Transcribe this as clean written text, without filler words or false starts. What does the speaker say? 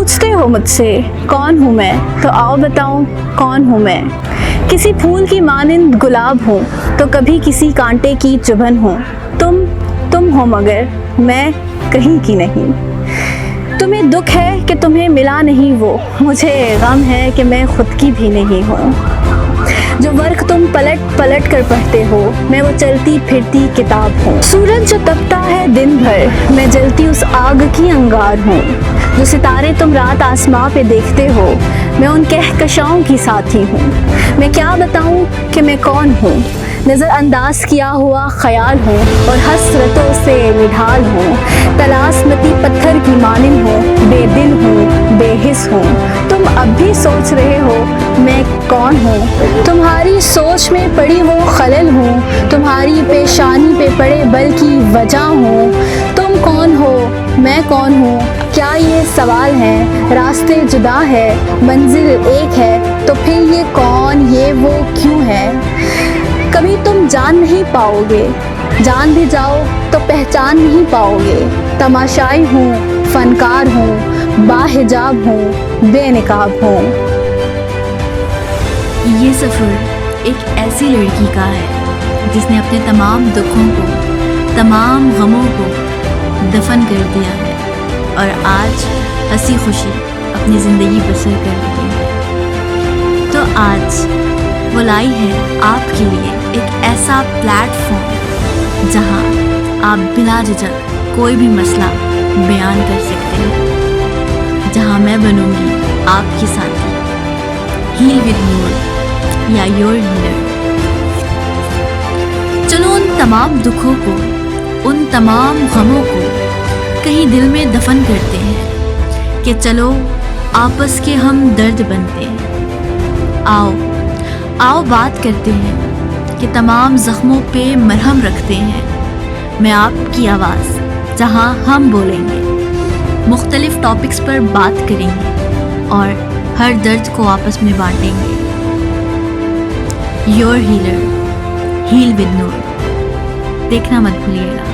पूछते हो मुझसे कौन हूँ मैं, तो आओ बताऊँ कौन हूँ मैं। किसी फूल की मानिंद गुलाब हूँ, तो कभी किसी कांटे की चुभन हूँ। तुम हो मगर मैं कहीं की नहीं। तुम्हें दुख है कि तुम्हें मिला नहीं वो, मुझे गम है कि मैं खुद की भी नहीं हूँ। जो वर्क तुम पलट पलट कर पढ़ते हो, मैं वो चलती फिरती किताब हूँ। सूरज जो तपता है दिन भर, मैं जलती उस आग की अंगार हूँ। जो सितारे तुम रात आसमां पे देखते हो, मैं उन कहकशाओं की साथी हूँ। मैं क्या बताऊँ कि मैं कौन हूँ, नज़र अंदाज किया हुआ ख्याल हूँ और हसरतों से निढाल हूँ। तलाशमती पत्थर की मानिंद हूँ, बेदिल हूँ, बेहिस हूँ। तुम अब भी सोच रहे हो मैं कौन हूँ, तुम्हारी सोच में पड़ी वो खलल हूँ। तुम्हारी पेशानी पे पड़े बल की वजह हूँ। तुम कौन हो, मैं कौन हूँ, क्या ये सवाल है। रास्ते जुदा है, मंजिल एक है, तो फिर ये कौन, ये वो क्यों है। कभी तुम जान नहीं पाओगे, जान भी जाओ तो पहचान नहीं पाओगे। तमाशाई हूँ, फनकार हूँ, बाहिजाब हूँ, बेनकाब हूँ। ये सफ़र एक ऐसी लड़की का है जिसने अपने तमाम दुखों को, तमाम गमों को दफन कर दिया है और आज हंसी खुशी अपनी ज़िंदगी बसर कर रही है। तो आज वो लाई है आपके लिए एक ऐसा प्लेटफॉर्म जहां आप बिला झिझक कोई भी मसला बयान कर सकते हैं, जहां मैं बनूंगी आपकी साथी, हील विद नूर या योर हीलर। चलो उन तमाम दुखों को, उन तमाम गमों को कहीं दिल में दफन करते हैं कि चलो आपस के हम दर्द बनते हैं। आओ बात करते हैं कि तमाम ज़ख्मों पे मरहम रखते हैं। मैं आपकी आवाज़ जहां हम बोलेंगे, मुख्तलिफ टॉपिक्स पर बात करेंगे और हर दर्द को आपस में बांटेंगे। योर हीलर, हील विद नूर, देखना मत भूलिएगा।